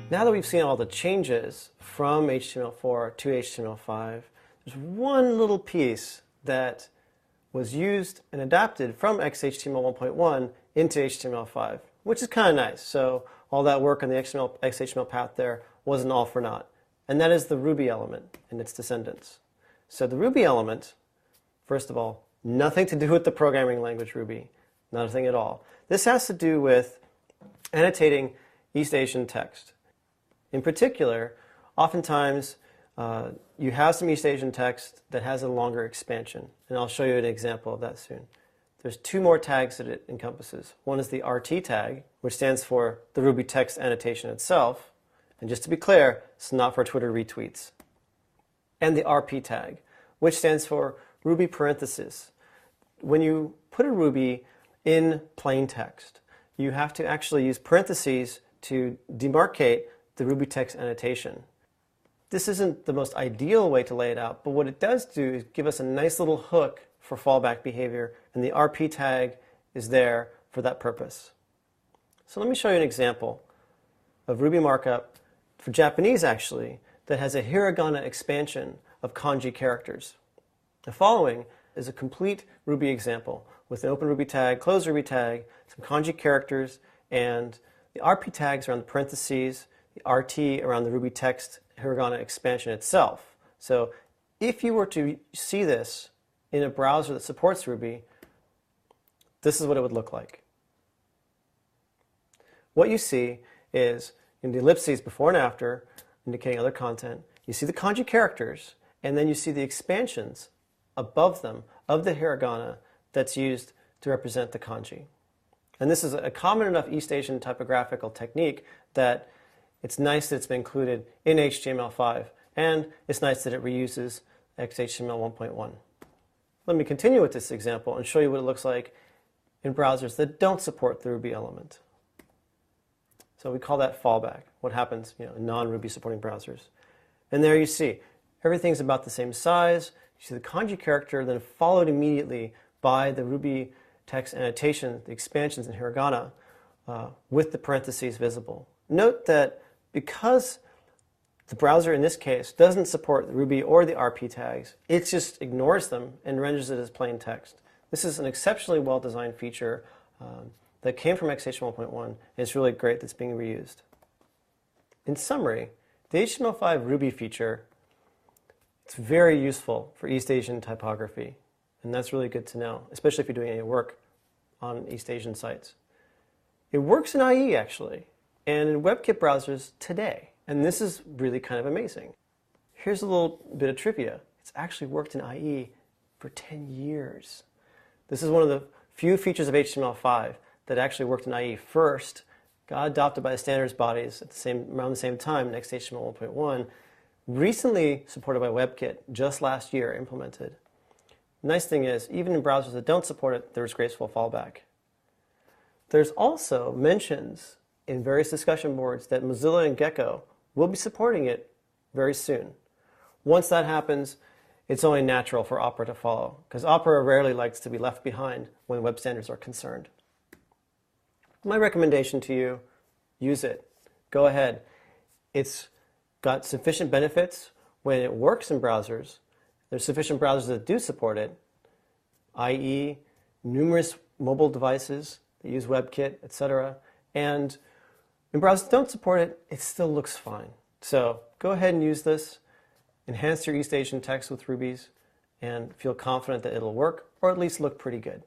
Now that we've seen all the changes from HTML4 to HTML5, there's one little piece that was used and adapted from XHTML 1.1 into HTML5, which is kind of nice. So all that work on the XHTML path there wasn't all for naught. And that is the Ruby element and its descendants. So the Ruby element, first of all, nothing to do with the programming language Ruby. Nothing at all. This has to do with annotating East Asian text. In particular, oftentimes you have some East Asian text that has a longer expansion, and I'll show you an example of that soon. There's two more tags that it encompasses. One is the RT tag, which stands for the Ruby text annotation itself, and just to be clear, it's not for Twitter retweets. And the RP tag, which stands for Ruby parentheses. When you put a Ruby in plain text, you have to actually use parentheses to demarcate the Ruby text annotation. This isn't the most ideal way to lay it out, but what it does do is give us a nice little hook for fallback behavior, and the RP tag is there for that purpose. So let me show you an example of Ruby markup for Japanese, actually, that has a hiragana expansion of kanji characters. The following is a complete Ruby example with an open Ruby tag, closed Ruby tag, some kanji characters, and the RP tags around the parentheses, the RT around the Ruby text hiragana expansion itself. So if you were to see this in a browser that supports Ruby, this is what it would look like. What you see is in the ellipses before and after, indicating other content, you see the kanji characters, and then you see the expansions above them of the hiragana that's used to represent the kanji. And this is a common enough East Asian typographical technique that it's nice that it's been included in HTML5, and it's nice that it reuses XHTML 1.1. Let me continue with this example and show you what it looks like in browsers that don't support the Ruby element. So we call that fallback, what happens in non-Ruby supporting browsers. And there you see, everything's about the same size. You see the kanji character, then followed immediately by the Ruby text annotation, the expansions in hiragana, with the parentheses visible. Note that because the browser in this case doesn't support the Ruby or the RP tags, it just ignores them and renders it as plain text. This is an exceptionally well-designed feature that came from XHTML 1.1, and it's really great that it's being reused. In summary, the HTML5 Ruby feature, it's very useful for East Asian typography, and that's really good to know, especially if you're doing any work on East Asian sites. It works in IE, actually, and in WebKit browsers today, and this is really kind of amazing. Here's a little bit of trivia. It's actually worked in IE for 10 years. This is one of the few features of HTML5 that actually worked in IE first, got adopted by the standards bodies at around the same time in XHTML 1.1, recently supported by WebKit, just last year implemented. The nice thing is, even in browsers that don't support it, there's graceful fallback. There's also mentions in various discussion boards that Mozilla and Gecko will be supporting it very soon. Once that happens, it's only natural for Opera to follow, because Opera rarely likes to be left behind when web standards are concerned. My recommendation to you, use it. Go ahead. It's got sufficient benefits when it works in browsers. There's sufficient browsers that do support it, i.e. numerous mobile devices that use WebKit, etc. And in browsers that don't support it, it still looks fine. So go ahead and use this. Enhance your East Asian text with Rubies and feel confident that it'll work, or at least look pretty good.